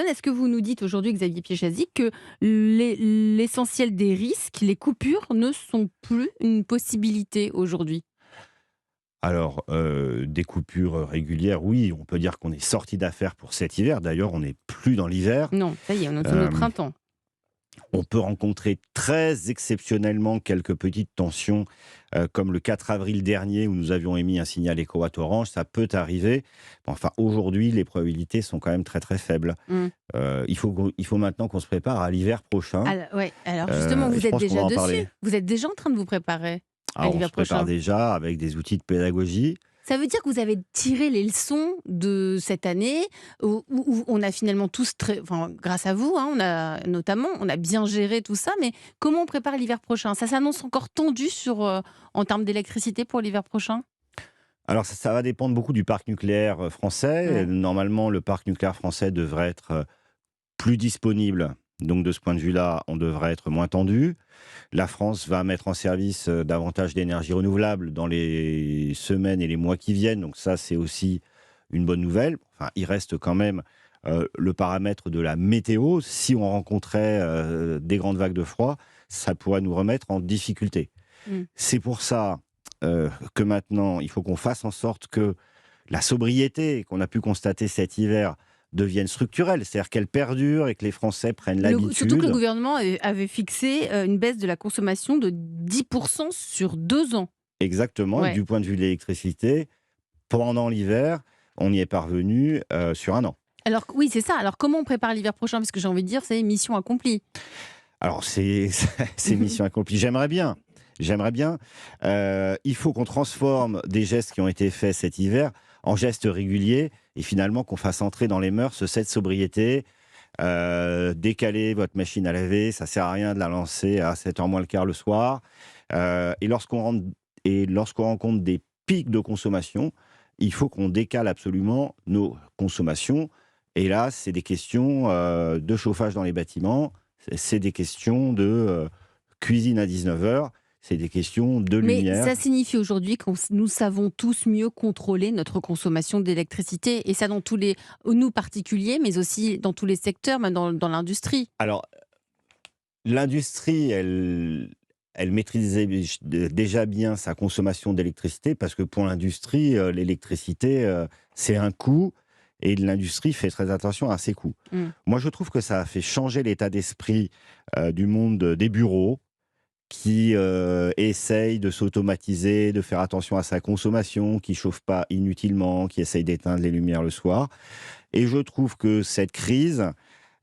Est-ce que vous nous dites aujourd'hui, Xavier Piéchazic, que l'essentiel des risques, les coupures, ne sont plus une possibilité aujourd'hui? Alors, des coupures régulières, oui, on peut dire qu'on est sorti d'affaire pour cet hiver. D'ailleurs, on n'est plus dans l'hiver. Non, ça y est, on est au Hem, printemps. on peut rencontrer très exceptionnellement quelques petites tensions, comme le 4 avril dernier où nous avions émis un signal EcoWatt orange, ça peut arriver. Enfin, aujourd'hui, les probabilités sont quand même très, très faibles. Mmh. Il faut maintenant qu'on se prépare à l'hiver prochain, Ouais, alors justement, et vous je êtes pense qu'on va déjà en dessus? parler. Vous êtes déjà en train de vous préparer à On l'hiver se prépare prochain? déjà avec des outils de pédagogie. Ça veut dire que vous avez tiré les leçons de cette année où on a finalement tous enfin, grâce à vous, hein, on a bien géré tout ça, mais comment on prépare l'hiver prochain? Ça s'annonce encore tendu en termes d'électricité pour l'hiver prochain? Alors ça va dépendre beaucoup du parc nucléaire, français. Ouais. Normalement, le parc nucléaire français devrait être, plus disponible. Donc de ce point de vue-là, on devrait être moins tendu. La France va mettre en service, davantage d'énergies renouvelables dans les semaines et les mois qui viennent. Donc ça, c'est aussi une bonne nouvelle. Enfin, il reste quand même, le paramètre de la météo. Si on rencontrait, des grandes vagues de froid, ça pourrait nous remettre en difficulté. Mmh. C'est pour ça, que maintenant, il faut qu'on fasse en sorte que la sobriété qu'on a pu constater cet hiver devienne structurelle, c'est-à-dire qu'elle perdure et que les Français prennent Surtout que le l'habitude. gouvernement avait fixé une baisse de la consommation de 10% sur 2 ans. Exactement, et Ouais. du point de vue de l'électricité, pendant l'hiver, on y est parvenu, sur un an. Alors oui, c'est ça. Alors comment on prépare l'hiver prochain? Parce que j'ai envie de dire, c'est mission accomplie. Alors c'est c'est mission accomplie. J'aimerais bien. Il faut qu'on transforme des gestes qui ont été faits cet hiver en gestes réguliers et finalement qu'on fasse entrer dans les mœurs cette sobriété. Décaler votre machine à laver, ça sert à rien de la lancer à 7h moins le quart le soir. Et lorsqu'on rencontre des pics de consommation, il faut qu'on décale absolument nos consommations. Et là, c'est des questions, de chauffage dans les bâtiments, c'est des questions de, cuisine à 19h, c'est des questions de Mais ça lumière. signifie aujourd'hui que nous savons tous mieux contrôler notre consommation d'électricité, et ça dans nous particuliers, mais aussi dans tous les secteurs, même dans l'industrie. Alors, l'industrie, elle maîtrisait déjà bien sa consommation d'électricité parce que pour l'industrie, l'électricité, c'est un coût et l'industrie fait très attention à ses coûts. Mmh. Moi, je trouve que ça a fait changer l'état d'esprit, du monde des bureaux qui, essaye de s'automatiser, de faire attention à sa consommation, qui chauffe pas inutilement, qui essaye d'éteindre les lumières le soir. Et je trouve que cette crise,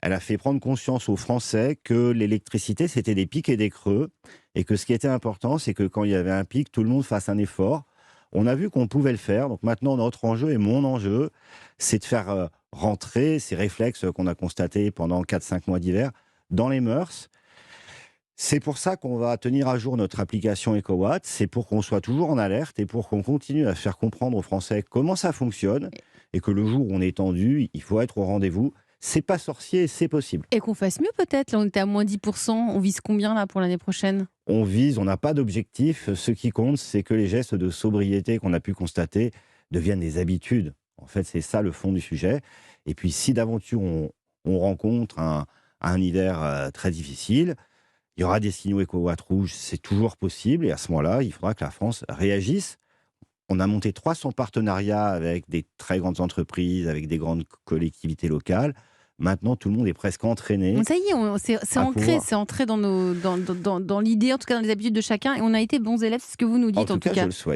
elle a fait prendre conscience aux Français que l'électricité, c'était des pics et des creux, et que ce qui était important, c'est que quand il y avait un pic, tout le monde fasse un effort. On a vu qu'on pouvait le faire, donc maintenant notre enjeu et mon enjeu, c'est de faire, rentrer ces réflexes qu'on a constatés pendant 4-5 mois d'hiver dans les mœurs. C'est pour ça qu'on va tenir à jour notre application EcoWatt, c'est pour qu'on soit toujours en alerte et pour qu'on continue à faire comprendre aux Français comment ça fonctionne et que le jour où on est tendu, il faut être au rendez-vous. C'est pas sorcier, c'est possible. Et qu'on fasse mieux peut-être. Là, on était à -10%. On vise combien là pour l'année prochaine? On vise, on n'a pas d'objectif. Ce qui compte, c'est que les gestes de sobriété qu'on a pu constater deviennent des habitudes. En fait, c'est ça le fond du sujet. Et puis, si d'aventure on rencontre un hiver, très difficile, il y aura des signaux EcoWatt rouges, c'est toujours possible. Et à ce moment-là, il faudra que la France réagisse. On a monté 300 partenariats avec des très grandes entreprises, avec des grandes collectivités locales. Maintenant, tout le monde est presque entraîné Ça y est, c'est à ancré, pouvoir. c'est entré dans l'idée, en tout cas dans les habitudes de chacun, et on a été bons élèves, c'est ce que vous nous En dites en tout tout cas, je cas. le souhaite.